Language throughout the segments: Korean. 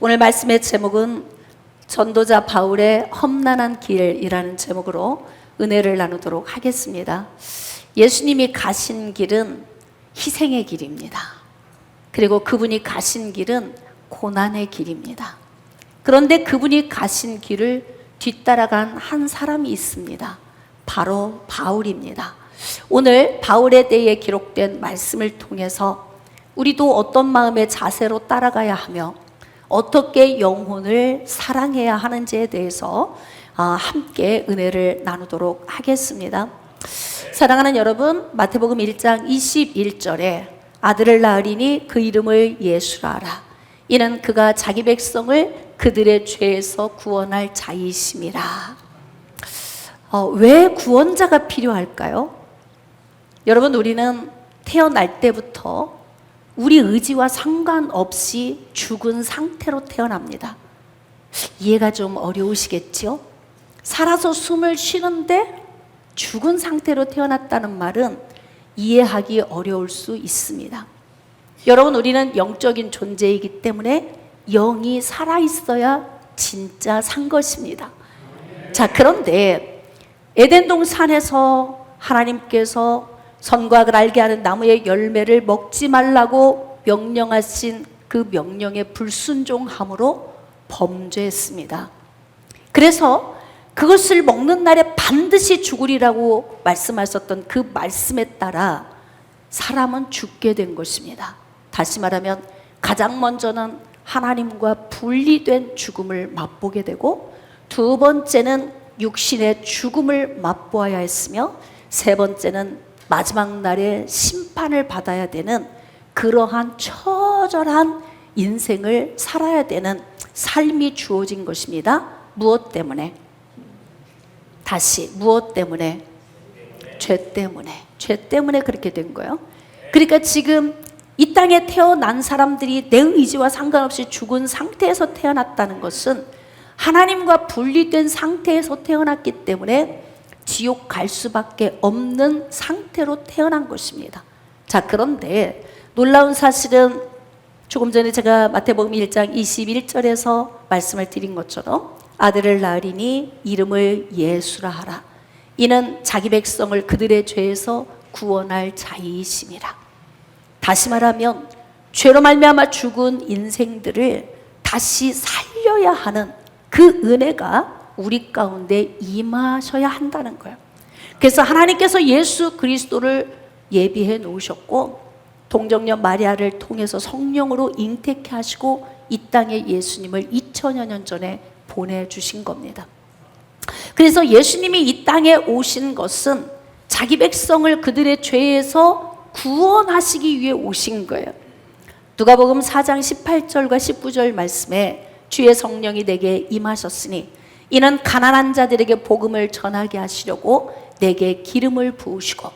오늘 말씀의 제목은 전도자 바울의 험난한 길이라는 제목으로 은혜를 나누도록 하겠습니다. 예수님이 가신 길은 희생의 길입니다. 그리고 그분이 가신 길은 고난의 길입니다. 그런데 그분이 가신 길을 뒤따라간 한 사람이 있습니다. 바로 바울입니다. 오늘 바울에 대해 기록된 말씀을 통해서 우리도 어떤 마음의 자세로 따라가야 하며 어떻게 영혼을 사랑해야 하는지에 대해서 함께 은혜를 나누도록 하겠습니다. 사랑하는 여러분, 마태복음 1장 21절에 아들을 낳으리니 그 이름을 예수라 하라. 이는 그가 자기 백성을 그들의 죄에서 구원할 자이심이라. 왜 구원자가 필요할까요? 여러분, 우리는 태어날 때부터 우리 의지와 상관없이 죽은 상태로 태어납니다. 이해가 좀 어려우시겠죠? 살아서 숨을 쉬는데 죽은 상태로 태어났다는 말은 이해하기 어려울 수 있습니다. 여러분, 우리는 영적인 존재이기 때문에 영이 살아있어야 진짜 산 것입니다. 자, 그런데 에덴 동산에서 하나님께서 선과 악을 알게 하는 나무의 열매를 먹지 말라고 명령하신 그 명령에 불순종함으로 범죄했습니다. 그래서 그것을 먹는 날에 반드시 죽으리라고 말씀하셨던 그 말씀에 따라 사람은 죽게 된 것입니다. 다시 말하면 가장 먼저는 하나님과 분리된 죽음을 맛보게 되고, 두 번째는 육신의 죽음을 맛보아야 했으며, 세 번째는 마지막 날에 심판을 받아야 되는 그러한 처절한 인생을 살아야 되는 삶이 주어진 것입니다. 무엇 때문에? 다시, 무엇 때문에? 죄 때문에. 죄 때문에 그렇게 된 거예요. 그러니까 지금 이 땅에 태어난 사람들이 내 의지와 상관없이 죽은 상태에서 태어났다는 것은 하나님과 분리된 상태에서 태어났기 때문에 지옥 갈 수밖에 없는 상태로 태어난 것입니다. 자, 그런데 놀라운 사실은 조금 전에 제가 마태복음 1장 21절에서 말씀을 드린 것처럼 아들을 낳으리니 이름을 예수라 하라. 이는 자기 백성을 그들의 죄에서 구원할 자이심이라. 다시 말하면 죄로 말미암아 죽은 인생들을 다시 살려야 하는 그 은혜가 우리 가운데 임하셔야 한다는 거예요. 그래서 하나님께서 예수 그리스도를 예비해 놓으셨고, 동정녀 마리아를 통해서 성령으로 잉태케 하시고 이 땅에 예수님을 2000여 년 전에 보내주신 겁니다. 그래서 예수님이 이 땅에 오신 것은 자기 백성을 그들의 죄에서 구원하시기 위해 오신 거예요. 누가복음 4장 18절과 19절 말씀에 주의 성령이 내게 임하셨으니 이는 가난한 자들에게 복음을 전하게 하시려고 내게 기름을 부으시고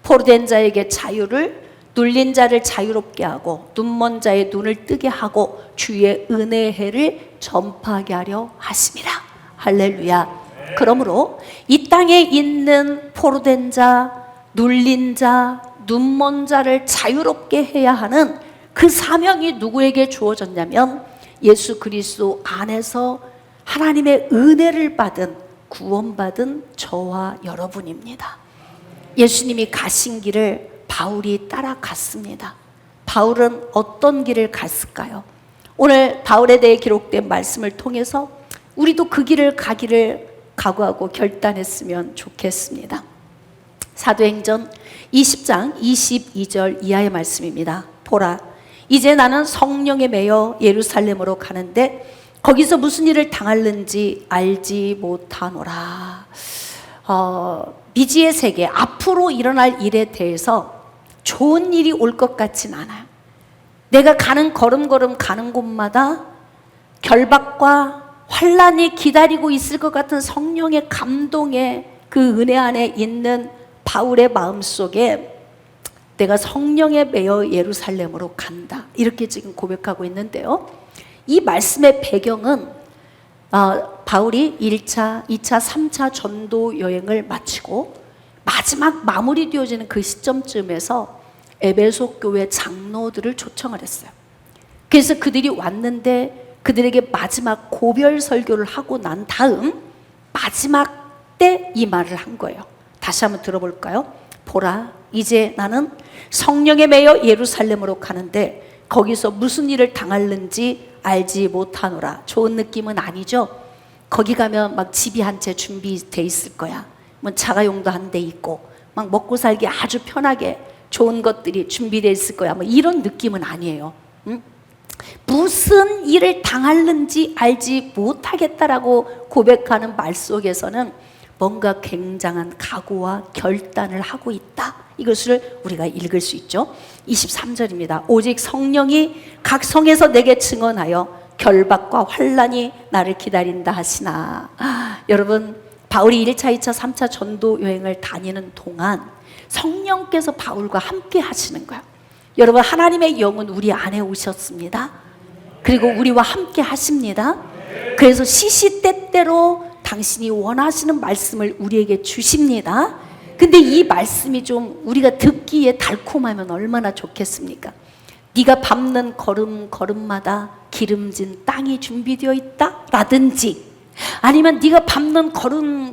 포로된 자에게 자유를, 눌린 자를 자유롭게 하고 눈먼 자의 눈을 뜨게 하고 주의 은혜의 해를 전파하게 하려 하심이라. 할렐루야. 그러므로 이 땅에 있는 포로된 자, 눌린 자, 눈먼 자를 자유롭게 해야 하는 그 사명이 누구에게 주어졌냐면 예수 그리스도 안에서 하나님의 은혜를 받은, 구원받은 저와 여러분입니다. 예수님이 가신 길을 바울이 따라갔습니다. 바울은 어떤 길을 갔을까요? 오늘 바울에 대해 기록된 말씀을 통해서 우리도 그 길을 가기를 각오하고 결단했으면 좋겠습니다. 사도행전 20장 22절 이하의 말씀입니다. 보라, 이제 나는 성령에 매여 예루살렘으로 가는데 거기서 무슨 일을 당할는지 알지 못하노라. 미지의 세계, 앞으로 일어날 일에 대해서 좋은 일이 올 것 같진 않아요. 내가 가는 걸음걸음 가는 곳마다 결박과 환난이 기다리고 있을 것 같은 성령의 감동의 그 은혜 안에 있는 바울의 마음속에 내가 성령에 매여 예루살렘으로 간다, 이렇게 지금 고백하고 있는데요. 이 말씀의 배경은 바울이 1차, 2차, 3차 전도 여행을 마치고 마지막 마무리 되어지는 그 시점쯤에서 에베소 교회 장로들을 초청을 했어요. 그래서 그들이 왔는데 그들에게 마지막 고별 설교를 하고 난 다음 마지막 때 이 말을 한 거예요. 다시 한번 들어볼까요? 보라, 이제 나는 성령에 매여 예루살렘으로 가는데 거기서 무슨 일을 당할는지 알지 못하노라. 좋은 느낌은 아니죠? 거기 가면 막 집이 한 채 준비돼 있을 거야. 뭐 자가용도 한 대 있고 막 먹고 살기 아주 편하게 좋은 것들이 준비되어 있을 거야. 뭐 이런 느낌은 아니에요. 응? 무슨 일을 당할는지 알지 못하겠다라고 고백하는 말 속에서는 뭔가 굉장한 각오와 결단을 하고 있다. 이것을 우리가 읽을 수 있죠. 23절입니다. 오직 성령이 각 성에서 내게 증언하여 결박과 환난이 나를 기다린다 하시나. 여러분, 바울이 1차, 2차, 3차 전도 여행을 다니는 동안 성령께서 바울과 함께 하시는 거예요. 여러분, 하나님의 영은 우리 안에 오셨습니다. 그리고 우리와 함께 하십니다. 그래서 시시때때로 당신이 원하시는 말씀을 우리에게 주십니다. 근데 이 말씀이 좀 우리가 듣기에 달콤하면 얼마나 좋겠습니까? 네가 밟는 걸음마다 기름진 땅이 준비되어 있다 라든지, 아니면 네가 밟는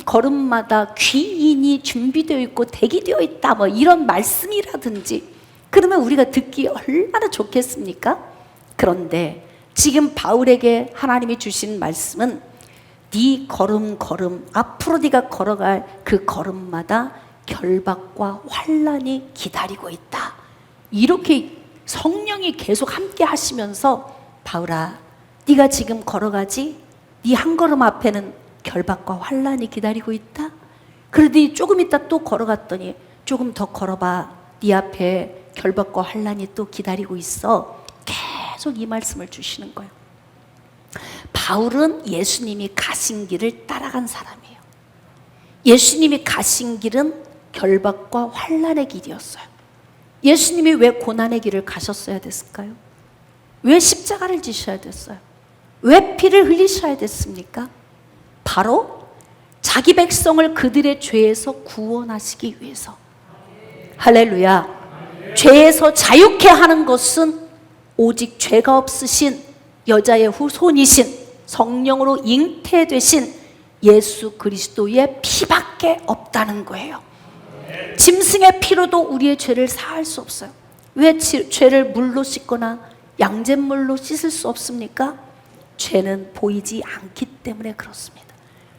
걸음마다 귀인이 준비되어 있고 대기되어 있다, 뭐 이런 말씀이라든지, 그러면 우리가 듣기 얼마나 좋겠습니까? 그런데 지금 바울에게 하나님이 주신 말씀은 네 걸음 앞으로 네가 걸어갈 그 걸음마다 결박과 환난이 기다리고 있다. 이렇게 성령이 계속 함께 하시면서 바울아, 네가 지금 걸어가지? 네 한 걸음 앞에는 결박과 환난이 기다리고 있다. 그러더니 조금 있다 또 걸어갔더니 조금 더 걸어봐. 네 앞에 결박과 환난이 또 기다리고 있어. 계속 이 말씀을 주시는 거예요. 바울은 예수님이 가신 길을 따라간 사람이에요. 예수님이 가신 길은 결박과 환난의 길이었어요. 예수님이 왜 고난의 길을 가셨어야 됐을까요? 왜 십자가를 지셔야 됐어요? 왜 피를 흘리셔야 됐습니까? 바로 자기 백성을 그들의 죄에서 구원하시기 위해서. 할렐루야. 죄에서 자유케 하는 것은 오직 죄가 없으신 여자의 후손이신 성령으로 잉태되신 예수 그리스도의 피밖에 없다는 거예요. 짐승의 피로도 우리의 죄를 사할 수 없어요. 왜 죄를 물로 씻거나 양잿물로 씻을 수 없습니까? 죄는 보이지 않기 때문에 그렇습니다.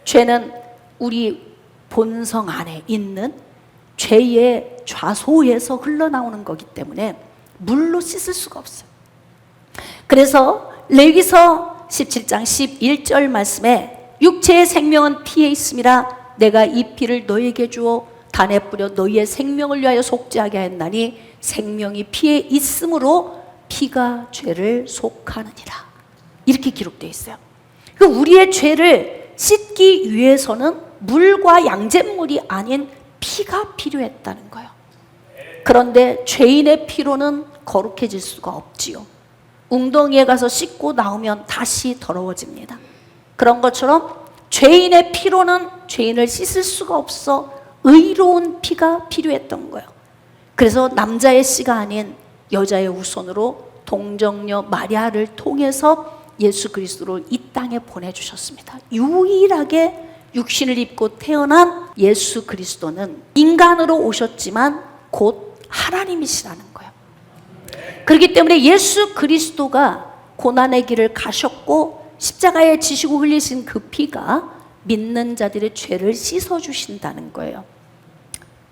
죄는 우리 본성 안에 있는 죄의 좌소에서 흘러나오는 거기 때문에 물로 씻을 수가 없어요. 그래서 레위기서 17장 11절 말씀에 육체의 생명은 피에 있음이라 내가 이 피를 너희에게 주어 단에 뿌려 너희의 생명을 위하여 속죄하게 하였나니 생명이 피에 있으므로 피가 죄를 속하느니라. 이렇게 기록되어 있어요. 우리의 죄를 씻기 위해서는 물과 양잿물이 아닌 피가 필요했다는 거예요. 그런데 죄인의 피로는 거룩해질 수가 없지요. 웅덩이에 가서 씻고 나오면 다시 더러워집니다. 그런 것처럼 죄인의 피로는 죄인을 씻을 수가 없어 의로운 피가 필요했던 거예요. 그래서 남자의 씨가 아닌 여자의 후손으로 동정녀 마리아를 통해서 예수 그리스도를 이 땅에 보내주셨습니다. 유일하게 육신을 입고 태어난 예수 그리스도는 인간으로 오셨지만 곧 하나님이시라는 거예요. 그렇기 때문에 예수 그리스도가 고난의 길을 가셨고 십자가에 지시고 흘리신 그 피가 믿는 자들의 죄를 씻어주신다는 거예요.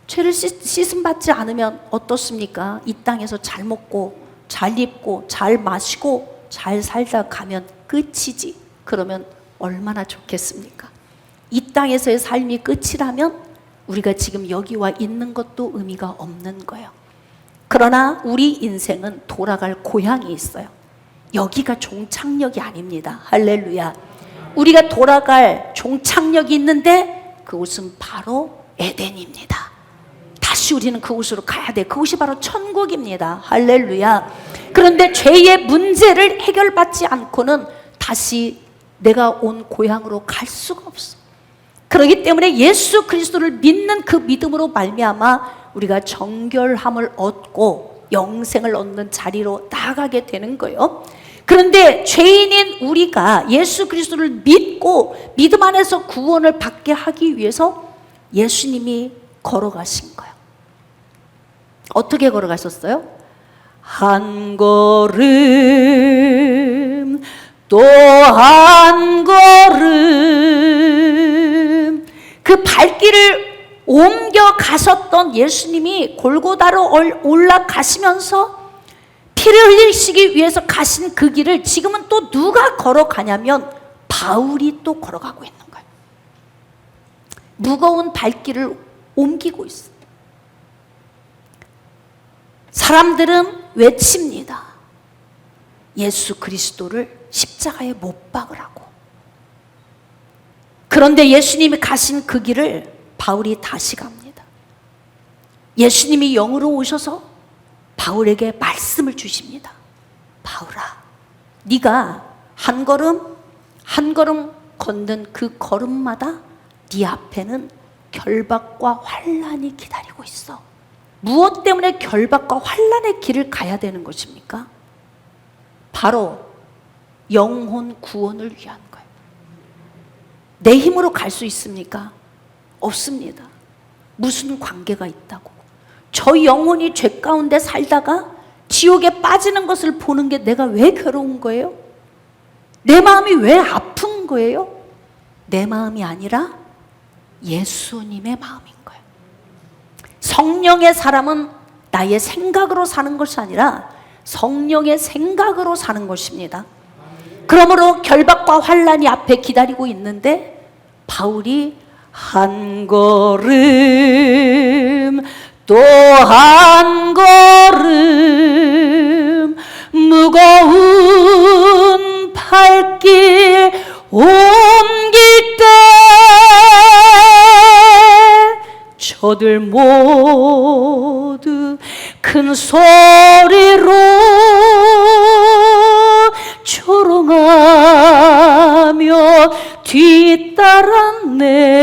죄를 씻음받지 않으면 어떻습니까? 이 땅에서 잘 먹고 잘 입고 잘 마시고 잘 살다 가면 끝이지. 그러면 얼마나 좋겠습니까? 이 땅에서의 삶이 끝이라면 우리가 지금 여기 와 있는 것도 의미가 없는 거예요. 그러나 우리 인생은 돌아갈 고향이 있어요. 여기가 종착역이 아닙니다. 할렐루야. 우리가 돌아갈 종착역이 있는데 그곳은 바로 에덴입니다. 다시 우리는 그곳으로 가야 돼. 그곳이 바로 천국입니다. 할렐루야. 그런데 죄의 문제를 해결받지 않고는 다시 내가 온 고향으로 갈 수가 없어. 그렇기 때문에 예수 그리스도를 믿는 그 믿음으로 말미암아 우리가 정결함을 얻고 영생을 얻는 자리로 나아가게 되는 거예요. 그런데 죄인인 우리가 예수 그리스도를 믿고 믿음 안에서 구원을 받게 하기 위해서 예수님이 걸어가신 거예요. 어떻게 걸어가셨어요? 한 걸음 또 한 걸음, 그 발길을 옮겨 가셨던 예수님이 골고다로 올라가시면서 피를 흘리시기 위해서 가신 그 길을 지금은 또 누가 걸어가냐면 바울이 또 걸어가고 있는 거예요. 무거운 발길을 옮기고 있어요. 사람들은 외칩니다. 예수 그리스도를 십자가에 못 박으라고. 그런데 예수님이 가신 그 길을 바울이 다시 갑니다. 예수님이 영으로 오셔서 바울에게 말씀을 주십니다. 바울아, 네가 한 걸음 한 걸음 걷는 그 걸음마다 네 앞에는 결박과 환난이 기다리고 있어. 무엇 때문에 결박과 환난의 길을 가야 되는 것입니까? 바로 영혼 구원을 위한 거예요. 내 힘으로 갈 수 있습니까? 없습니다. 무슨 관계가 있다고. 저 영혼이 죄 가운데 살다가 지옥에 빠지는 것을 보는 게 내가 왜 괴로운 거예요? 내 마음이 왜 아픈 거예요? 내 마음이 아니라 예수님의 마음인 거예요. 성령의 사람은 나의 생각으로 사는 것이 아니라 성령의 생각으로 사는 것입니다. 그러므로 결박과 환난이 앞에 기다리고 있는데 바울이 한 걸음 또 한 걸음 무거운 발길 옮길 때 저들 모두 큰 소리로 조롱하며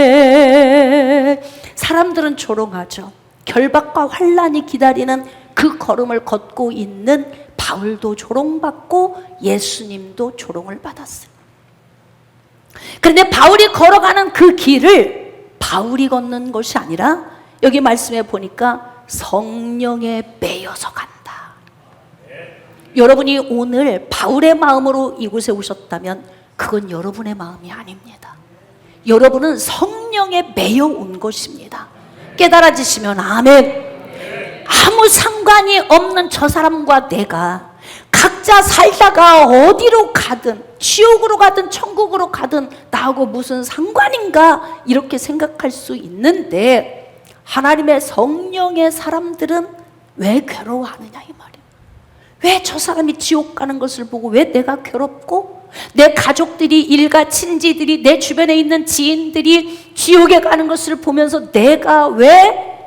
뒤따랐네. 사람들은 조롱하죠. 결박과 환난이 기다리는 그 걸음을 걷고 있는 바울도 조롱받고 예수님도 조롱을 받았어요. 그런데 바울이 걸어가는 그 길을 바울이 걷는 것이 아니라 여기 말씀에 보니까 성령에 매여서 간다. 여러분이 오늘 바울의 마음으로 이곳에 오셨다면 그건 여러분의 마음이 아닙니다. 여러분은 성령에 매여 온 것입니다. 깨달아지시면 아멘. 아무 상관이 없는 저 사람과 내가 각자 살다가 어디로 가든 지옥으로 가든 천국으로 가든 나하고 무슨 상관인가 이렇게 생각할 수 있는데 하나님의 성령의 사람들은 왜 괴로워하느냐 이 말이에요. 왜 저 사람이 지옥 가는 것을 보고 왜 내가 괴롭고 내 가족들이 일가 친지들이 내 주변에 있는 지인들이 지옥에 가는 것을 보면서 내가 왜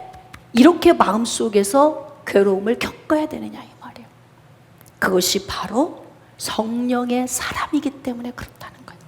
이렇게 마음속에서 괴로움을 겪어야 되느냐 이 말이에요. 그것이 바로 성령의 사람이기 때문에 그렇다는 거예요.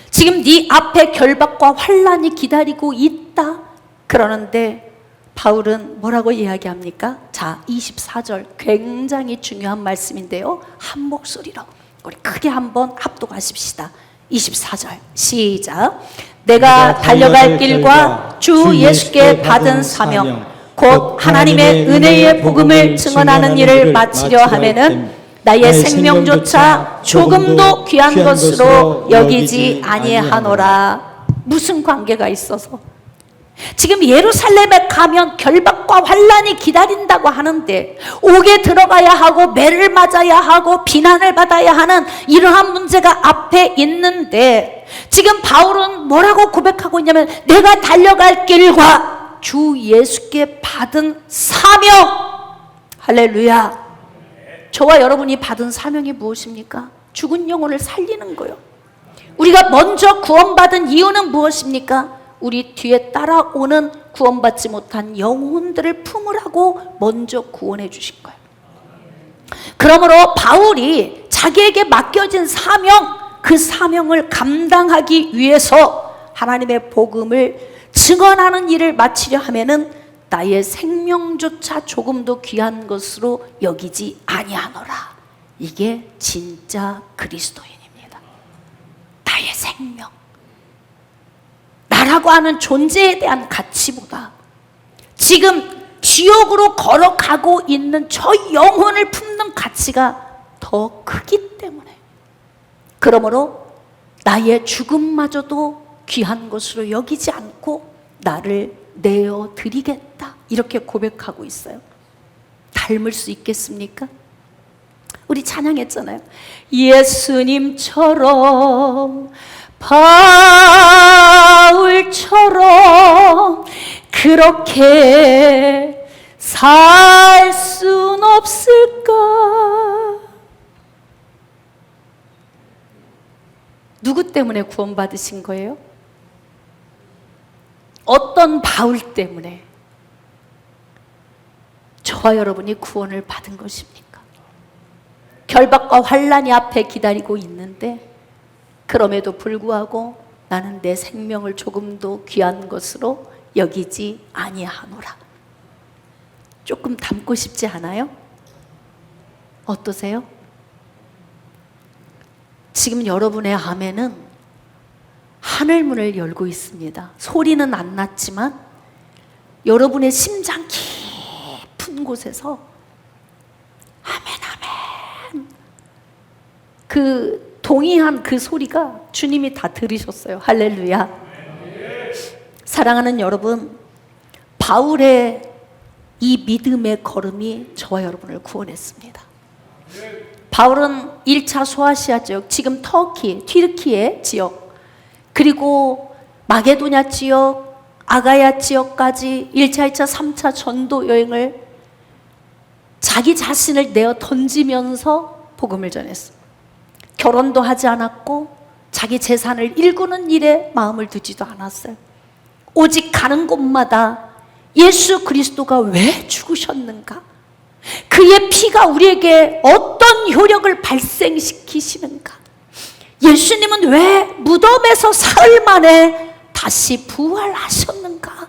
지금 네 앞에 결박과 환난이 기다리고 있다 그러는데 바울은 뭐라고 이야기합니까? 자, 24절 굉장히 중요한 말씀인데요. 한 목소리로 우리 크게 한번 합독하십시다. 24절 시작. 내가 달려갈 길과 주 예수께 받은 사명 곧 하나님의 은혜의 복음을 증언하는 일을 마치려 하면은 나의 생명조차 조금도 귀한 것으로 여기지 아니하노라. 무슨 관계가 있어서? 지금 예루살렘에 가면 결박과 환난이 기다린다고 하는데 옥에 들어가야 하고 매를 맞아야 하고 비난을 받아야 하는 이러한 문제가 앞에 있는데 지금 바울은 뭐라고 고백하고 있냐면 내가 달려갈 길과 주 예수께 받은 사명. 할렐루야. 저와 여러분이 받은 사명이 무엇입니까? 죽은 영혼을 살리는 거예요. 우리가 먼저 구원받은 이유는 무엇입니까? 우리 뒤에 따라오는 구원받지 못한 영혼들을 품으라고 먼저 구원해 주신 거예요. 그러므로 바울이 자기에게 맡겨진 사명, 그 사명을 감당하기 위해서 하나님의 복음을 증언하는 일을 마치려 하면은 나의 생명조차 조금도 귀한 것으로 여기지 아니하노라. 이게 진짜 그리스도인입니다. 나의 생명, 나라고 하는 존재에 대한 가치보다 지금 지옥으로 걸어가고 있는 저 영혼을 품는 가치가 더 크기 때문에, 그러므로 나의 죽음마저도 귀한 것으로 여기지 않고 나를 내어드리겠다, 이렇게 고백하고 있어요. 닮을 수 있겠습니까? 우리 찬양했잖아요. 예수님처럼, 바울처럼 그렇게 살 순 없을까? 누구 때문에 구원받으신 거예요? 어떤 바울 때문에 저와 여러분이 구원을 받은 것입니까? 결박과 환난이 앞에 기다리고 있는데 그럼에도 불구하고 나는 내 생명을 조금도 귀한 것으로 여기지 아니하노라. 조금 닮고 싶지 않아요? 어떠세요? 지금 여러분의 아멘은 하늘문을 열고 있습니다. 소리는 안 났지만 여러분의 심장 깊은 곳에서 아멘 아멘, 그 동의한 그 소리가 주님이 다 들으셨어요. 할렐루야. 사랑하는 여러분, 바울의 이 믿음의 걸음이 저와 여러분을 구원했습니다. 바울은 1차 소아시아 지역, 지금 터키, 튀르키예 지역, 그리고 마게도냐 지역, 아가야 지역까지 1차, 2차, 3차 전도 여행을 자기 자신을 내어 던지면서 복음을 전했어요. 결혼도 하지 않았고 자기 재산을 일구는 일에 마음을 두지도 않았어요. 오직 가는 곳마다 예수 그리스도가 왜 죽으셨는가? 그의 피가 우리에게 어떤 효력을 발생시키시는가? 예수님은 왜 무덤에서 사흘 만에 다시 부활하셨는가?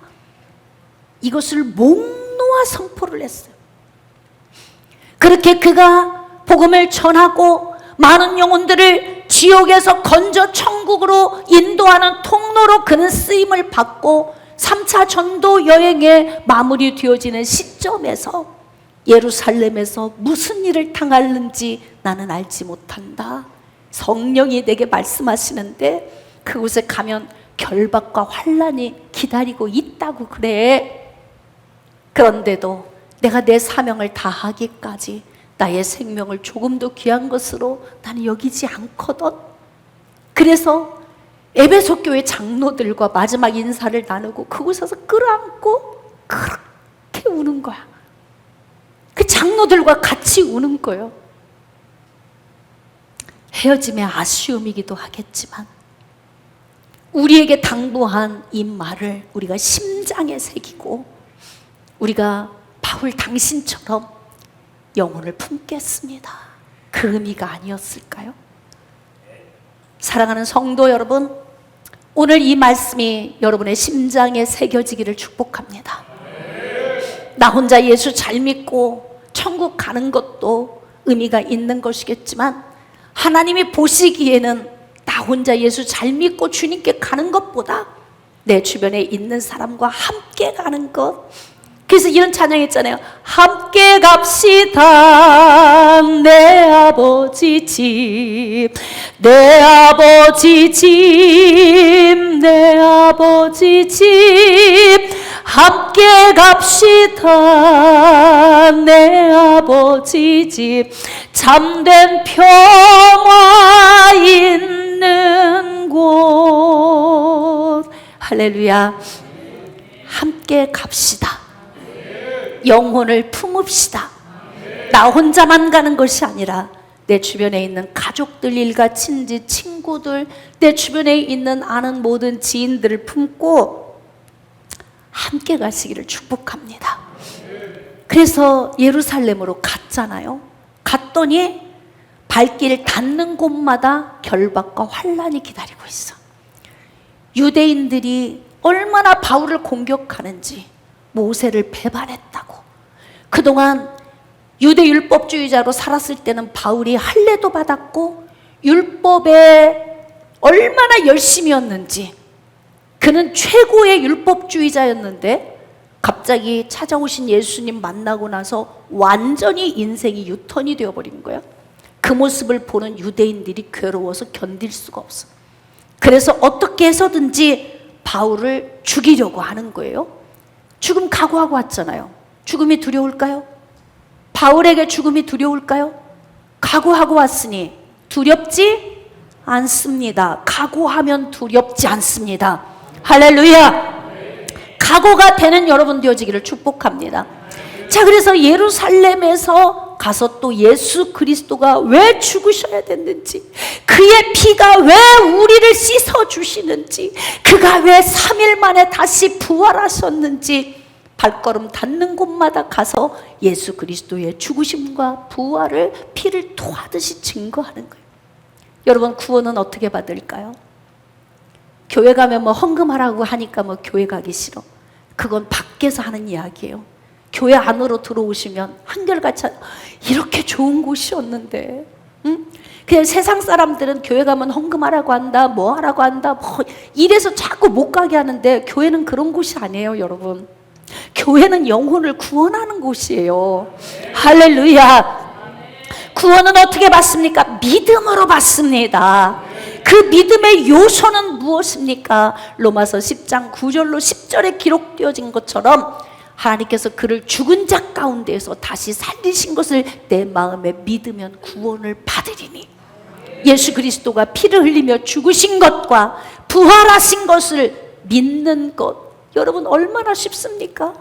이것을 목 놓아 선포를 했어요. 그렇게 그가 복음을 전하고 많은 영혼들을 지옥에서 건져 천국으로 인도하는 통로로 그는 쓰임을 받고 3차 전도 여행에 마무리 되어지는 시점에서 예루살렘에서 무슨 일을 당하는지 나는 알지 못한다. 성령이 내게 말씀하시는데 그곳에 가면 결박과 환난이 기다리고 있다고 그래. 그런데도 내가 내 사명을 다하기까지 나의 생명을 조금도 귀한 것으로 나는 여기지 않거든. 그래서 에베소 교회 장로들과 마지막 인사를 나누고 그곳에서 끌어안고 그렇게 우는 거야. 그 장로들과 같이 우는 거예요. 헤어짐의 아쉬움이기도 하겠지만 우리에게 당부한 이 말을 우리가 심장에 새기고 우리가 바울 당신처럼 영혼을 품겠습니다. 그 의미가 아니었을까요? 사랑하는 성도 여러분, 오늘 이 말씀이 여러분의 심장에 새겨지기를 축복합니다. 나 혼자 예수 잘 믿고 천국 가는 것도 의미가 있는 것이겠지만 하나님이 보시기에는 나 혼자 예수 잘 믿고 주님께 가는 것보다 내 주변에 있는 사람과 함께 가는 것. 그래서 이런 찬양했잖아요. 함께 갑시다. 내 아버지 집, 내 아버지 집, 내 아버지 집. 함께 갑시다. 내 아버지 집, 참된 평화 있는 곳. 할렐루야. 함께 갑시다. 영혼을 품읍시다. 나 혼자만 가는 것이 아니라 내 주변에 있는 가족들, 일가, 친지, 친구들, 내 주변에 있는 아는 모든 지인들을 품고 함께 가시기를 축복합니다. 그래서 예루살렘으로 갔잖아요. 갔더니 발길 닿는 곳마다 결박과 환난이 기다리고 있어. 유대인들이 얼마나 바울을 공격하는지, 모세를 배반했다고, 그동안 유대 율법주의자로 살았을 때는 바울이 할례도 받았고 율법에 얼마나 열심이었는지, 그는 최고의 율법주의자였는데 갑자기 찾아오신 예수님 만나고 나서 완전히 인생이 유턴이 되어버린 거예요. 그 모습을 보는 유대인들이 괴로워서 견딜 수가 없어. 그래서 어떻게 해서든지 바울을 죽이려고 하는 거예요. 죽음 각오하고 왔잖아요. 죽음이 두려울까요? 바울에게 죽음이 두려울까요? 각오하고 왔으니 두렵지 않습니다. 각오하면 두렵지 않습니다. 할렐루야! 각오가 되는 여러분 되어지기를 축복합니다. 자, 그래서 예루살렘에서 가서 또 예수 그리스도가 왜 죽으셔야 됐는지, 그의 피가 왜 우리를 씻어 주시는지, 그가 왜 3일 만에 다시 부활하셨는지 발걸음 닿는 곳마다 가서 예수 그리스도의 죽으심과 부활을 피를 토하듯이 증거하는 거예요. 여러분, 구원은 어떻게 받을까요? 교회 가면 뭐 헌금하라고 하니까 뭐 교회 가기 싫어. 그건 밖에서 하는 이야기예요. 교회 안으로 들어오시면 한결같이 이렇게 좋은 곳이었는데, 응? 그냥 세상 사람들은 교회 가면 헌금하라고 한다, 뭐 하라고 한다, 뭐 이래서 자꾸 못 가게 하는데, 교회는 그런 곳이 아니에요, 여러분. 교회는 영혼을 구원하는 곳이에요. 할렐루야. 구원은 어떻게 받습니까? 믿음으로 받습니다. 그 믿음의 요소는 무엇입니까? 로마서 10장 9절로 10절에 기록되어진 것처럼 하나님께서 그를 죽은 자 가운데에서 다시 살리신 것을 내 마음에 믿으면 구원을 받으리니, 예수 그리스도가 피를 흘리며 죽으신 것과 부활하신 것을 믿는 것, 여러분 얼마나 쉽습니까?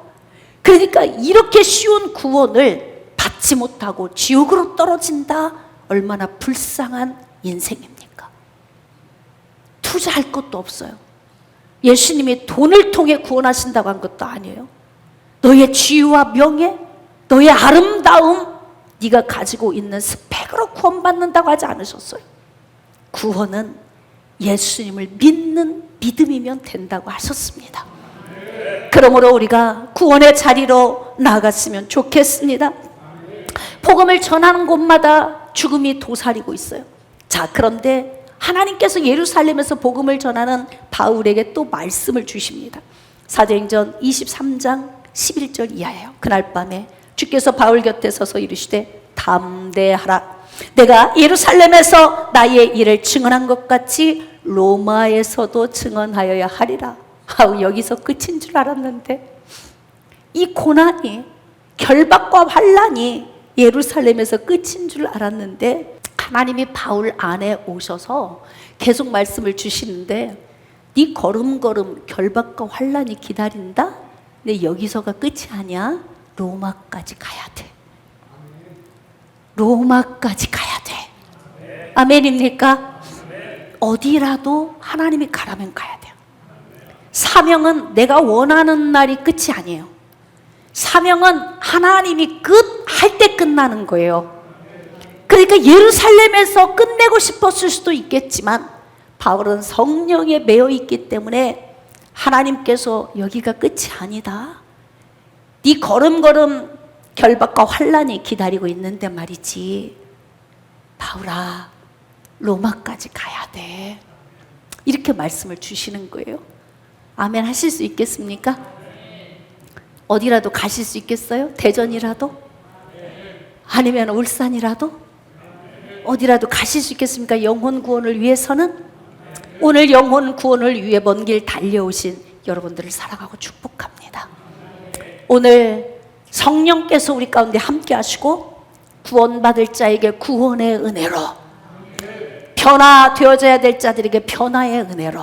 그러니까 이렇게 쉬운 구원을 받지 못하고 지옥으로 떨어진다, 얼마나 불쌍한 인생입니까? 투자할 것도 없어요. 예수님이 돈을 통해 구원하신다고 한 것도 아니에요. 너의 지위와 명예, 너의 아름다움, 네가 가지고 있는 스펙으로 구원받는다고 하지 않으셨어요. 구원은 예수님을 믿는 믿음이면 된다고 하셨습니다. 그러므로 우리가 구원의 자리로 나아갔으면 좋겠습니다. 복음을 전하는 곳마다 죽음이 도사리고 있어요. 자, 그런데 하나님께서 예루살렘에서 복음을 전하는 바울에게 또 말씀을 주십니다. 사도행전 23장 11절 이하예요. 그날 밤에 주께서 바울 곁에 서서 이르시되 담대하라. 내가 예루살렘에서 나의 일을 증언한 것 같이 로마에서도 증언하여야 하리라. 아우, 여기서 끝인 줄 알았는데 이 고난이, 결박과 환난이 예루살렘에서 끝인 줄 알았는데 하나님이 바울 안에 오셔서 계속 말씀을 주시는데, 네 걸음걸음 결박과 환난이 기다린다? 근데 여기서가 끝이 아니야. 로마까지 가야 돼. 로마까지 가야 돼. 아멘입니까? 어디라도 하나님이 가라면 가야 돼요. 사명은 내가 원하는 날이 끝이 아니에요. 사명은 하나님이 할 때 끝나는 거예요. 그러니까 예루살렘에서 끝내고 싶었을 수도 있겠지만 바울은 성령에 매여 있기 때문에 하나님께서 여기가 끝이 아니다. 네 걸음걸음 결박과 환난이 기다리고 있는데 말이지, 바울아, 로마까지 가야 돼. 이렇게 말씀을 주시는 거예요. 아멘 하실 수 있겠습니까? 어디라도 가실 수 있겠어요? 대전이라도? 아니면 울산이라도? 어디라도 가실 수 있겠습니까? 영혼 구원을 위해서는? 오늘 영혼 구원을 위해 먼 길 달려오신 여러분들을 사랑하고 축복합니다. 오늘 성령께서 우리 가운데 함께 하시고 구원받을 자에게 구원의 은혜로, 변화되어져야 될 자들에게 변화의 은혜로,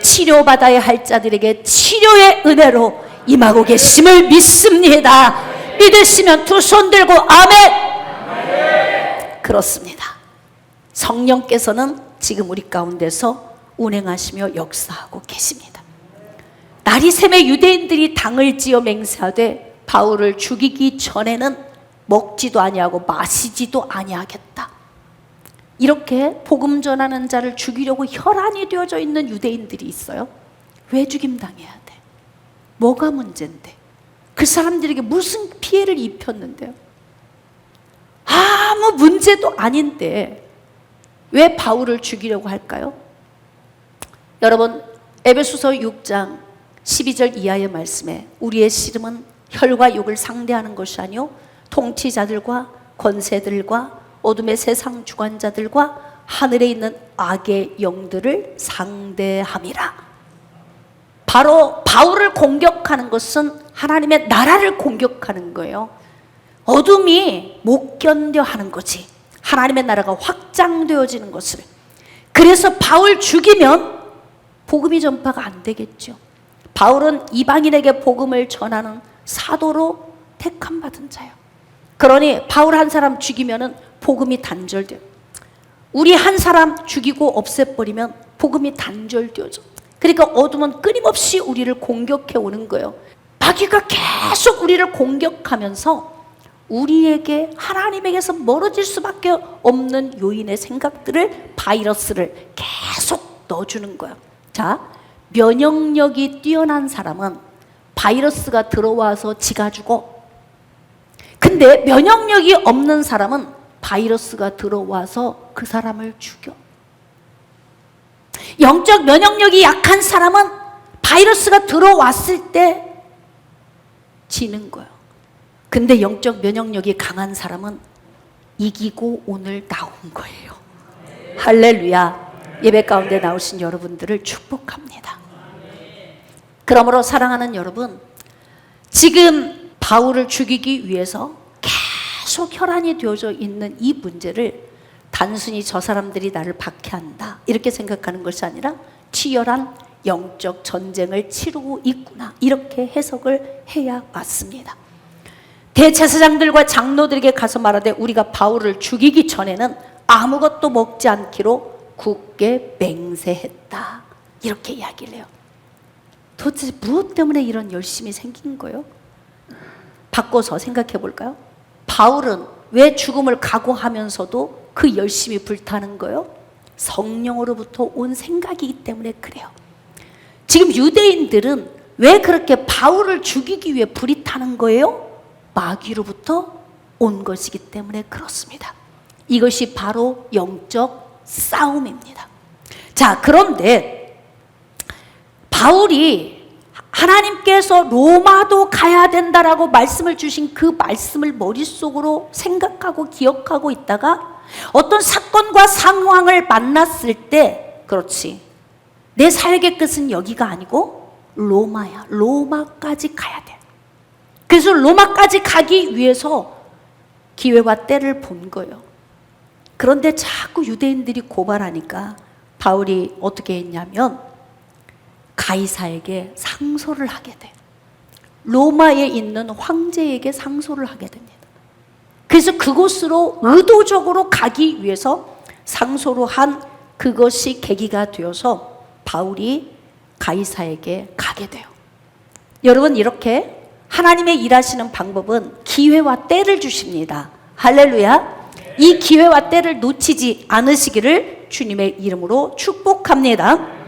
치료받아야 할 자들에게 치료의 은혜로 임하고 계심을 믿습니다. 믿으시면 두 손 들고 아멘. 그렇습니다. 성령께서는 지금 우리 가운데서 운행하시며 역사하고 계십니다. 날이 새매 유대인들이 당을 지어 맹세하되 바울을 죽이기 전에는 먹지도 아니하고 마시지도 아니하겠다. 이렇게 복음 전하는 자를 죽이려고 혈안이 되어져 있는 유대인들이 있어요. 왜 죽임당해야 돼? 뭐가 문제인데? 그 사람들에게 무슨 피해를 입혔는데요? 아무 문제도 아닌데 왜 바울을 죽이려고 할까요? 여러분, 에베소서 6장 12절 이하의 말씀에 우리의 씨름은 혈과 육을 상대하는 것이 아니요 통치자들과 권세들과 어둠의 세상 주관자들과 하늘에 있는 악의 영들을 상대함이라. 바로 바울을 공격하는 것은 하나님의 나라를 공격하는 거예요. 어둠이 못 견뎌 하는 거지. 하나님의 나라가 확장되어지는 것을. 그래서 바울 죽이면 복음이 전파가 안 되겠죠. 바울은 이방인에게 복음을 전하는 사도로 택함받은 자예요. 그러니 바울 한 사람 죽이면 복음이 단절돼요. 우리 한 사람 죽이고 없애버리면 복음이 단절되어져. 그러니까 어둠은 끊임없이 우리를 공격해 오는 거예요. 마귀가 계속 우리를 공격하면서 우리에게 하나님에게서 멀어질 수밖에 없는 요인의 생각들을, 바이러스를 계속 넣어주는 거예요. 자, 면역력이 뛰어난 사람은 바이러스가 들어와서 지가 죽어. 근데 면역력이 없는 사람은 바이러스가 들어와서 그 사람을 죽여. 영적 면역력이 약한 사람은 바이러스가 들어왔을 때 지는 거예요. 근데 영적 면역력이 강한 사람은 이기고 오늘 나온 거예요. 할렐루야. 예배 가운데 나오신 여러분들을 축복합니다. 그러므로 사랑하는 여러분, 지금 바울을 죽이기 위해서 계속 혈안이 되어져 있는 이 문제를 단순히 저 사람들이 나를 박해한다 이렇게 생각하는 것이 아니라 치열한 영적 전쟁을 치르고 있구나, 이렇게 해석을 해야 맞습니다. 대제사장들과 장로들에게 가서 말하되 우리가 바울을 죽이기 전에는 아무것도 먹지 않기로 굳게 맹세했다, 이렇게 이야기를 해요. 도대체 무엇 때문에 이런 열심이 생긴 거예요? 바꿔서 생각해 볼까요? 바울은 왜 죽음을 각오하면서도 그 열심이 불타는 거예요? 성령으로부터 온 생각이기 때문에 그래요. 지금 유대인들은 왜 그렇게 바울을 죽이기 위해 불이 타는 거예요? 마귀로부터 온 것이기 때문에 그렇습니다. 이것이 바로 영적 싸움입니다. 자, 그런데 바울이 하나님께서 로마도 가야 된다라고 말씀을 주신 그 말씀을 머릿속으로 생각하고 기억하고 있다가 어떤 사건과 상황을 만났을 때, 그렇지, 내 사역의 끝은 여기가 아니고 로마야. 로마까지 가야 돼. 그래서 로마까지 가기 위해서 기회와 때를 본 거예요. 그런데 자꾸 유대인들이 고발하니까 바울이 어떻게 했냐면 가이사에게 상소를 하게 돼. 로마에 있는 황제에게 상소를 하게 됩니다. 그래서 그곳으로 의도적으로 가기 위해서 상소로 한 그것이 계기가 되어서 바울이 가이사에게 가게 돼요. 여러분, 이렇게 하나님의 일하시는 방법은 기회와 때를 주십니다. 할렐루야. 이 기회와 때를 놓치지 않으시기를 주님의 이름으로 축복합니다.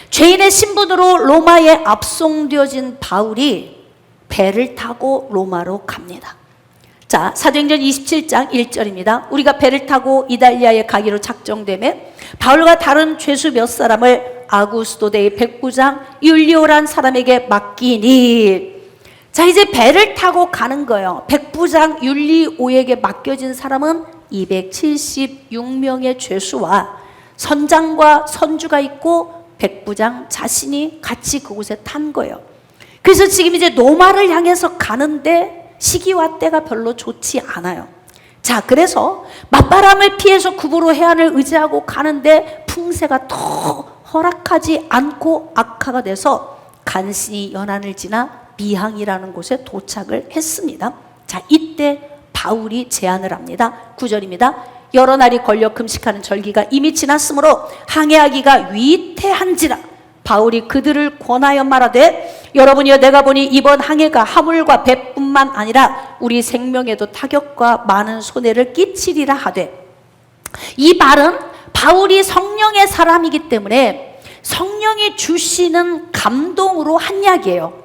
죄인의 신분으로 로마에 압송되어진 바울이 배를 타고 로마로 갑니다. 자, 사도행전 27장 1절입니다. 우리가 배를 타고 이달리아에 가기로 작정되매 바울과 다른 죄수 몇 사람을 아구스도대의 백부장 율리오란 사람에게 맡기니. 자, 이제 배를 타고 가는 거예요. 백부장 율리오에게 맡겨진 사람은 276명의 죄수와 선장과 선주가 있고 백부장 자신이 같이 그곳에 탄 거예요. 그래서 지금 이제 로마를 향해서 가는데 시기와 때가 별로 좋지 않아요. 자, 그래서 맞바람을 피해서 구부로 해안을 의지하고 가는데 풍세가 더 허락하지 않고 악화가 돼서 간신히 연안을 지나 미항이라는 곳에 도착을 했습니다. 자, 이때 바울이 제안을 합니다. 9절입니다. 여러 날이 걸려 금식하는 절기가 이미 지났으므로 항해하기가 위태한지라 바울이 그들을 권하여 말하되 여러분이여, 내가 보니 이번 항해가 화물과 배뿐만 아니라 우리 생명에도 타격과 많은 손해를 끼치리라 하되. 이 말은 바울이 성령의 사람이기 때문에 성령이 주시는 감동으로 한 이야기예요.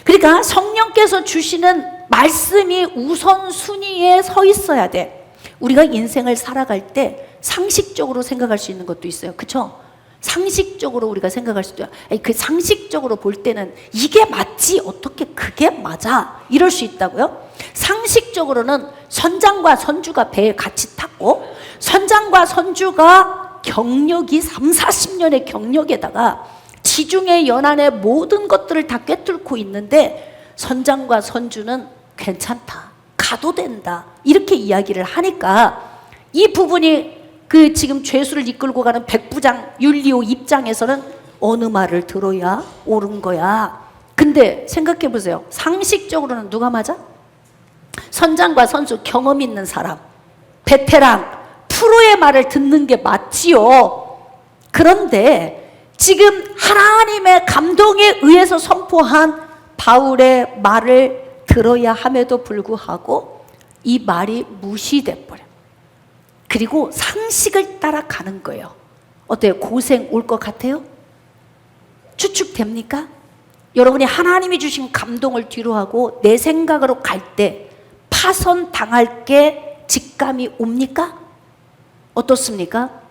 그러니까 성령께서 주시는 말씀이 우선순위에 서 있어야 돼. 우리가 인생을 살아갈 때 상식적으로 생각할 수 있는 것도 있어요. 그렇죠? 상식적으로 우리가 생각할 수도 있어요. 그 상식적으로 볼 때는 이게 맞지 어떻게 그게 맞아 이럴 수 있다고요. 상식적으로는 선장과 선주가 배에 같이 탔고 선장과 선주가 경력이 30-40년의 경력에다가 지중해 연안의 모든 것들을 다 꿰뚫고 있는데 선장과 선주는 괜찮다, 가도 된다 이렇게 이야기를 하니까 이 부분이 그 지금 죄수를 이끌고 가는 백부장 율리오 입장에서는 어느 말을 들어야 옳은 거야. 근데 생각해 보세요. 상식적으로는 누가 맞아? 선장과 선수, 경험 있는 사람, 베테랑, 프로의 말을 듣는 게 맞지요. 그런데 지금 하나님의 감동에 의해서 선포한 바울의 말을 들어야 함에도 불구하고 이 말이 무시돼 버려. 그리고 상식을 따라가는 거예요. 어때요? 고생 올 것 같아요? 추측됩니까? 여러분이 하나님이 주신 감동을 뒤로하고 내 생각으로 갈 때 파선당할 게 직감이 옵니까? 어떻습니까?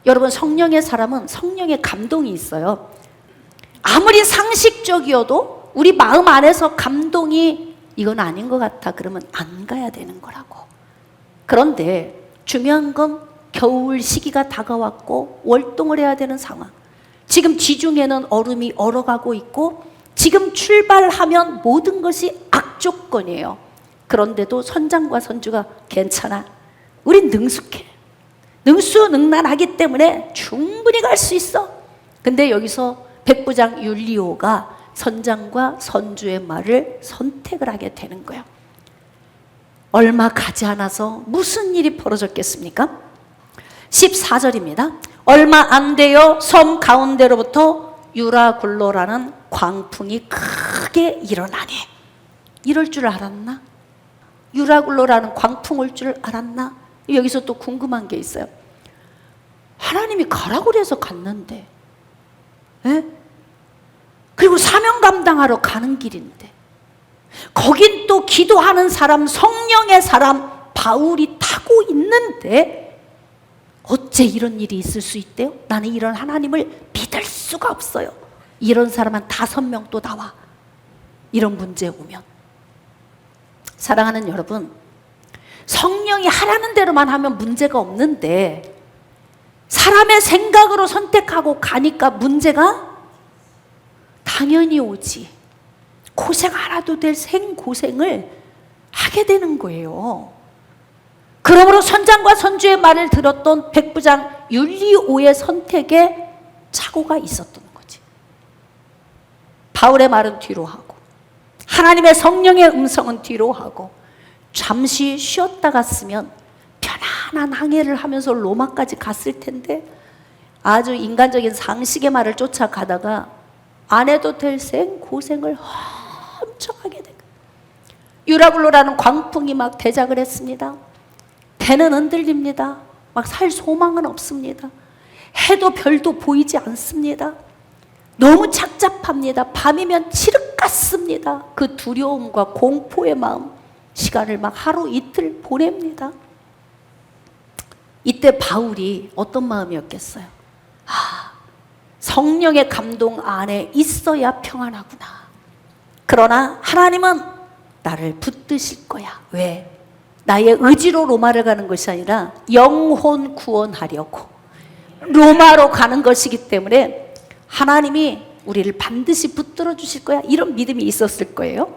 여러분, 성령의 사람은 성령의 감동이 있어요. 아무리 상식적이어도 우리 마음 안에서 감동이 이건 아닌 것 같아 그러면 안 가야 되는 거라고. 그런데 중요한 건 겨울 시기가 다가왔고 월동을 해야 되는 상황. 지금 지중해는 얼음이 얼어가고 있고 지금 출발하면 모든 것이 악조건이에요. 그런데도 선장과 선주가 괜찮아, 우린 능숙해, 능수능란하기 때문에 충분히 갈 수 있어. 근데 여기서 백부장 율리오가 선장과 선주의 말을 선택을 하게 되는 거예요. 얼마 가지 않아서 무슨 일이 벌어졌겠습니까? 14절입니다. 얼마 안 되어 섬 가운데로부터 유라굴로라는 광풍이 크게 일어나니. 이럴 줄 알았나? 유라굴로라는 광풍 올 줄 알았나? 여기서 또 궁금한 게 있어요. 하나님이 가라고 그래서 갔는데, 에? 그리고 사명 감당하러 가는 길인데 거긴 또 기도하는 사람, 성령의 사람 바울이 타고 있는데 어째 이런 일이 있을 수 있대요? 나는 이런 하나님을 믿을 수가 없어요. 이런 사람 한 5명 또 나와. 이런 문제 오면. 사랑하는 여러분, 성령이 하라는 대로만 하면 문제가 없는데 사람의 생각으로 선택하고 가니까 문제가 당연히 오지. 고생 안 해도 될 생고생을 하게 되는 거예요. 그러므로 선장과 선주의 말을 들었던 백부장 율리오의 선택에 착오가 있었던 거지. 바울의 말은 뒤로 하고 하나님의 성령의 음성은 뒤로 하고 잠시 쉬었다 갔으면 편안한 항해를 하면서 로마까지 갔을 텐데 아주 인간적인 상식의 말을 쫓아가다가 안 해도 될 생고생을 엄청 하게 된 거예요. 유라굴로라는 광풍이 막 대작을 했습니다. 배는 흔들립니다. 막 살 소망은 없습니다. 해도 별도 보이지 않습니다. 너무 착잡합니다. 밤이면 칠흑 같습니다. 그 두려움과 공포의 마음, 시간을 막 하루 이틀 보냅니다. 이때 바울이 어떤 마음이었겠어요? 성령의 감동 안에 있어야 평안하구나. 그러나 하나님은 나를 붙드실 거야. 왜? 나의 의지로 로마를 가는 것이 아니라 영혼 구원하려고 로마로 가는 것이기 때문에 하나님이 우리를 반드시 붙들어 주실 거야. 이런 믿음이 있었을 거예요.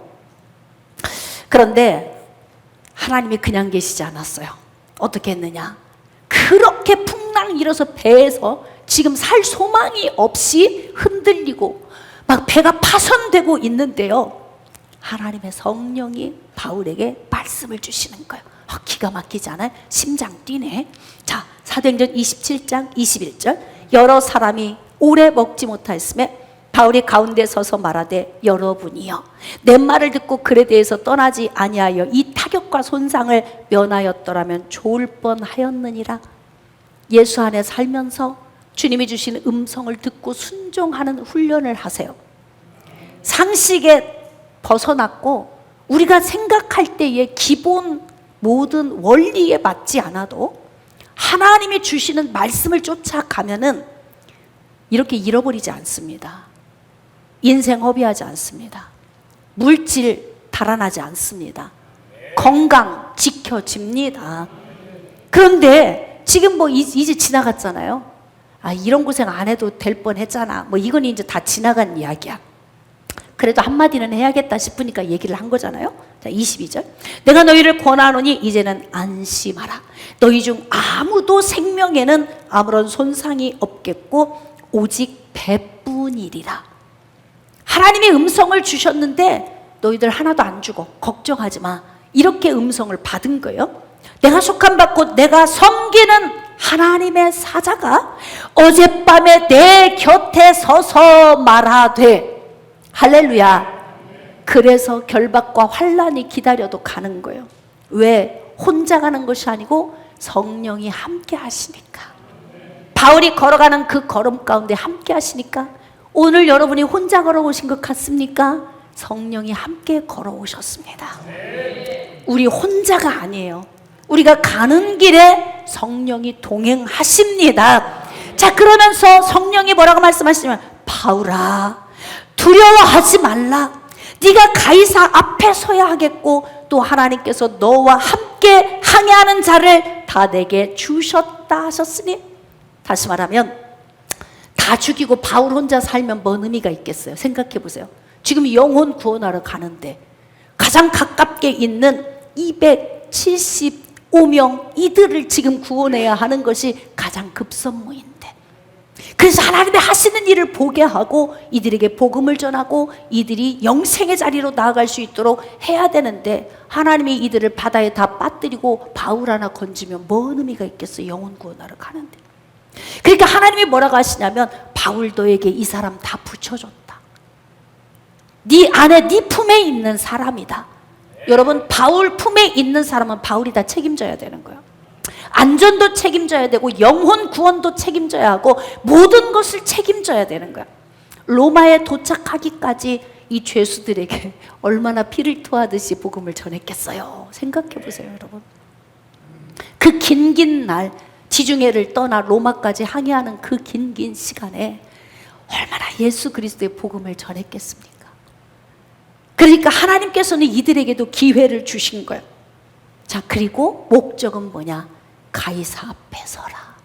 그런데 하나님이 그냥 계시지 않았어요. 어떻게 했느냐? 그렇게 풍랑 일어서 배에서 지금 살 소망이 없이 흔들리고 막 배가 파손되고 있는데요, 하나님의 성령이 바울에게 말씀을 주시는 거예요. 기가 막히지 않아요? 심장 뛰네. 자, 사도행전 27장 21절. 여러 사람이 오래 먹지 못하였으며 바울이 가운데 서서 말하되 여러분이여 내 말을 듣고 글에 대해서 떠나지 아니하여 이 타격과 손상을 면하였더라면 좋을 뻔하였느니라. 예수 안에 살면서 주님이 주신 음성을 듣고 순종하는 훈련을 하세요. 상식에 벗어났고 우리가 생각할 때의 기본 모든 원리에 맞지 않아도 하나님이 주시는 말씀을 쫓아가면은 이렇게 잃어버리지 않습니다. 인생 허비하지 않습니다. 물질 달아나지 않습니다. 건강 지켜집니다. 그런데 지금 뭐 이제 지나갔잖아요. 아, 이런 고생 안 해도 될 뻔했잖아. 뭐 이건 이제 다 지나간 이야기야. 그래도 한마디는 해야겠다 싶으니까 얘기를 한 거잖아요. 자, 22절. 내가 너희를 권하노니 이제는 안심하라. 너희 중 아무도 생명에는 아무런 손상이 없겠고 오직 배뿐이리라. 하나님의 음성을 주셨는데 너희들 하나도 안 죽어. 걱정하지 마. 이렇게 음성을 받은 거예요. 내가 속한 받고 내가 섬기는 하나님의 사자가 어젯밤에 내 곁에 서서 말하되, 할렐루야. 그래서 결박과 환난이 기다려도 가는 거예요. 왜? 혼자 가는 것이 아니고 성령이 함께 하시니까. 바울이 걸어가는 그 걸음 가운데 함께 하시니까. 오늘 여러분이 혼자 걸어오신 것 같습니까? 성령이 함께 걸어오셨습니다. 우리 혼자가 아니에요. 우리가 가는 길에 성령이 동행하십니다. 자, 그러면서 성령이 뭐라고 말씀하시냐면, 바울아, 두려워하지 말라. 네가 가이사 앞에 서야 하겠고 또 하나님께서 너와 함께 항해하는 자를 다 내게 주셨다 하셨으니. 다시 말하면 다 죽이고 바울 혼자 살면 뭔 의미가 있겠어요? 생각해 보세요. 지금 영혼 구원하러 가는데 가장 가깝게 있는 275명 이들을 지금 구원해야 하는 것이 가장 급선무인데, 그래서 하나님의 하시는 일을 보게 하고 이들에게 복음을 전하고 이들이 영생의 자리로 나아갈 수 있도록 해야 되는데, 하나님이 이들을 바다에 다 빠뜨리고 바울 하나 건지면 뭔 의미가 있겠어요? 영혼 구원하러 가는데. 그러니까 하나님이 뭐라고 하시냐면, 바울 너에게 이 사람 다 붙여줬다. 네 안에 네 품에 있는 사람이다. 여러분, 바울 품에 있는 사람은 바울이 다 책임져야 되는 거예요. 안전도 책임져야 되고 영혼 구원도 책임져야 하고 모든 것을 책임져야 되는 거야. 로마에 도착하기까지 이 죄수들에게 얼마나 피를 토하듯이 복음을 전했겠어요. 생각해 보세요, 여러분. 그 긴 날, 지중해를 떠나 로마까지 항해하는 그 긴 시간에 얼마나 예수 그리스도의 복음을 전했겠습니까? 그러니까 하나님께서는 이들에게도 기회를 주신 거예요. 자, 그리고 목적은 뭐냐? 가이사 앞에 서라.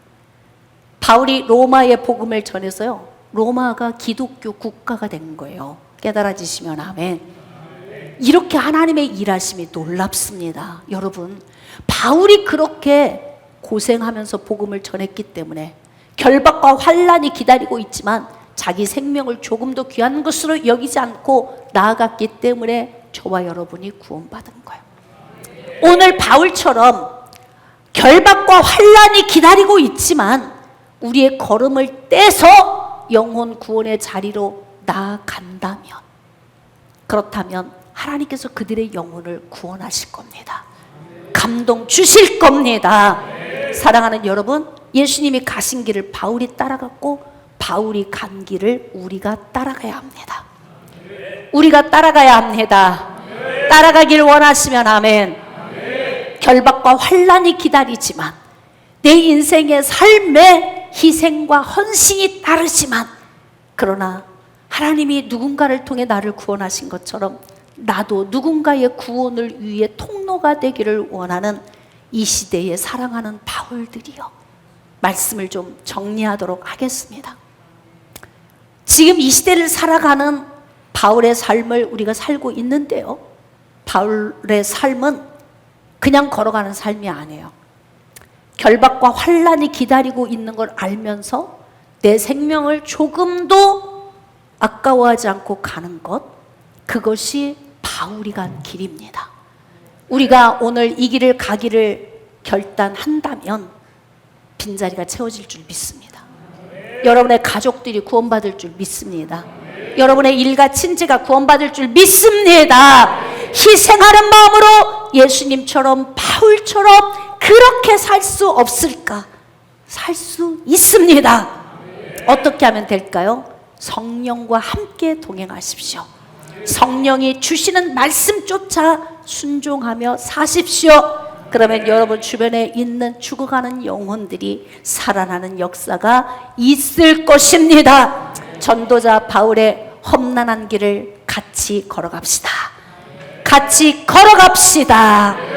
바울이 로마의 복음을 전해서요, 로마가 기독교 국가가 된 거예요. 깨달아지시면 아멘. 이렇게 하나님의 일하심이 놀랍습니다. 여러분, 바울이 그렇게 고생하면서 복음을 전했기 때문에 결박과 환난이 기다리고 있지만 자기 생명을 조금도 귀한 것으로 여기지 않고 나아갔기 때문에 저와 여러분이 구원받은 거예요. 오늘 바울처럼 결박과 환난이 기다리고 있지만 우리의 걸음을 떼서 영혼 구원의 자리로 나아간다면, 그렇다면 하나님께서 그들의 영혼을 구원하실 겁니다. 감동 주실 겁니다. 사랑하는 여러분, 예수님이 가신 길을 바울이 따라갔고 바울이 간 길을 우리가 따라가야 합니다. 우리가 따라가야 합니다. 따라가길 원하시면 아멘. 결박과 환난이 기다리지만 내 인생의 삶에 희생과 헌신이 따르지만, 그러나 하나님이 누군가를 통해 나를 구원하신 것처럼 나도 누군가의 구원을 위해 통로가 되기를 원하는 이 시대에 사랑하는 바울들이요, 말씀을 좀 정리하도록 하겠습니다. 지금 이 시대를 살아가는 바울의 삶을 우리가 살고 있는데요, 바울의 삶은 그냥 걸어가는 삶이 아니에요. 결박과 환난이 기다리고 있는 걸 알면서 내 생명을 조금도 아까워하지 않고 가는 것, 그것이 바울이 간 길입니다. 우리가 오늘 이 길을 가기를 결단한다면 빈자리가 채워질 줄 믿습니다. 여러분의 가족들이 구원받을 줄 믿습니다. 여러분의 일가 친지가 구원받을 줄 믿습니다. 희생하는 마음으로 예수님처럼 바울처럼 그렇게 살 수 없을까? 살 수 있습니다. 어떻게 하면 될까요? 성령과 함께 동행하십시오. 성령이 주시는 말씀 쫓아 순종하며 사십시오. 그러면 여러분 주변에 있는 죽어가는 영혼들이 살아나는 역사가 있을 것입니다. 전도자 바울의 험난한 길을 같이 걸어갑시다. 같이 걸어갑시다.